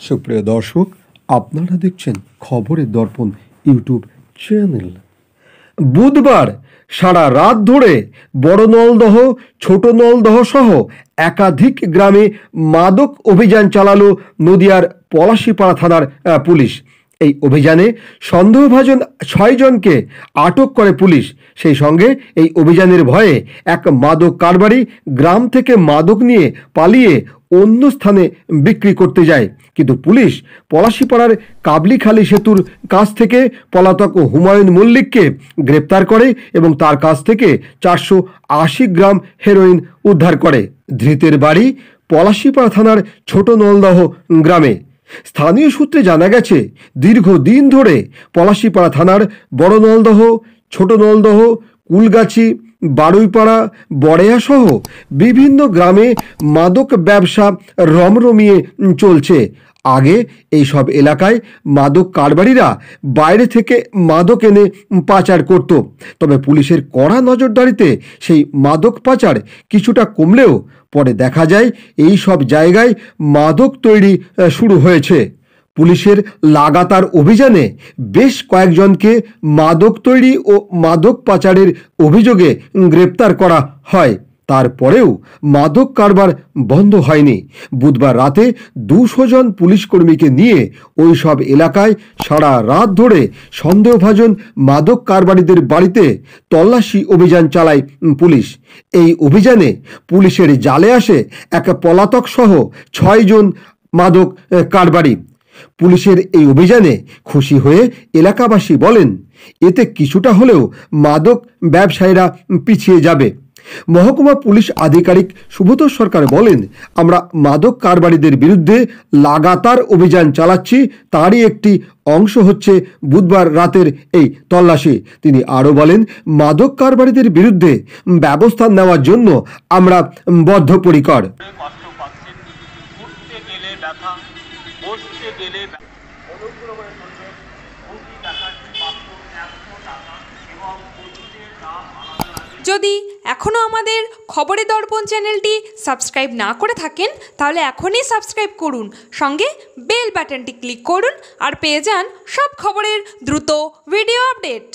সুপ্রিয় দর্শক, আপনারা দেখছেন খবরের দর্পণ ইউটিউব চ্যানেল। বুধবার সারা রাত ধরে বড় নলদহ, ছোট নলদহ সহ একাধিক গ্রামে মাদক অভিযান চালালো নদিয়ার পলাশীপাড়া থানার পুলিশ। এই অভিযানে সন্দেহভাজন 6 জনকে আটক করে পুলিশ। সেই সঙ্গে এই অভিযানের ভয়ে এক মাদক কারবারি গ্রাম থেকে মাদক নিয়ে পালিয়ে অন্য স্থানে বিক্রি করতে যায়। কিন্তু পুলিশ পলাশীপাড়ার কাবলিখালী সেতুর কাছ থেকে পলাতক হুমায়ুন মল্লিককে গ্রেপ্তার করে এবং তার কাছ থেকে 480 গ্রাম হেরোইন উদ্ধার করে। ধৃতের বাড়ি পলাশীপাড়া থানার ছোট নলদহ গ্রামে। স্থানীয় সূত্রে জানা গেছে, দীর্ঘদিন ধরে পলাশীপাড়া থানার বড় নলদহ, ছোট নলদহ, কুলগাছি, বারুইপাড়া, বড়েয়া সহ বিভিন্ন গ্রামে মাদক ব্যবসা রমরমিয়ে চলছে। আগে এই সব এলাকায় মাদক কারবারিরা বাইরে থেকে মাদক এনে পাচার করত। তবে পুলিশের কড়া নজরদারিতে সেই মাদক পাচার কিছুটা কমলেও পরে দেখা যায় এই সব জায়গায় মাদক তৈরি শুরু হয়েছে। পুলিশের লাগাতার অভিযানে বেশ কয়েকজনকে মাদক তৈরি ও মাদক পাচারের অভিযোগে গ্রেপ্তার করা হয়। তারপরেও মাদক কারবার বন্ধ হয়নি। বুধবার রাতে 200 জন পুলিশ কর্মীকে নিয়ে ওই সব এলাকায় সারা রাত ধরে সন্দেহভাজন মাদক কারবারিদের বাড়িতে তল্লাশি অভিযান চালায় পুলিশ। এই অভিযানে পুলিশের জালে আসে এক পলাতক সহ 6 জন মাদক কারবারি। পুলিশের এই অভিযানে খুশি হয়ে এলাকাবাসী বলেন, এতে কিছুটা হলেও মাদক ব্যবসায়ীরা পিছিয়ে যাবে। মহকুমা পুলিশ আধিকারিক সুব্রত সরকার বলেন, আমরা মাদক কারবারিদের বিরুদ্ধে লাগাতার অভিযান চালাচ্ছি, তারই একটি অংশ হচ্ছে বুধবার রাতের এই তল্লাশি। তিনি আরও বলেন, মাদক কারবারিদের বিরুদ্ধে ব্যবস্থা নেওয়ার জন্য আমরা বদ্ধপরিকর। যদি এখনও আমাদের খবরের দর্পণ চ্যানেলটি সাবস্ক্রাইব না করে থাকেন তাহলে এখনই সাবস্ক্রাইব করুন, সঙ্গে বেল বাটনটি ক্লিক করুন আর পেয়ে যান সব খবরের দ্রুত ভিডিও আপডেট।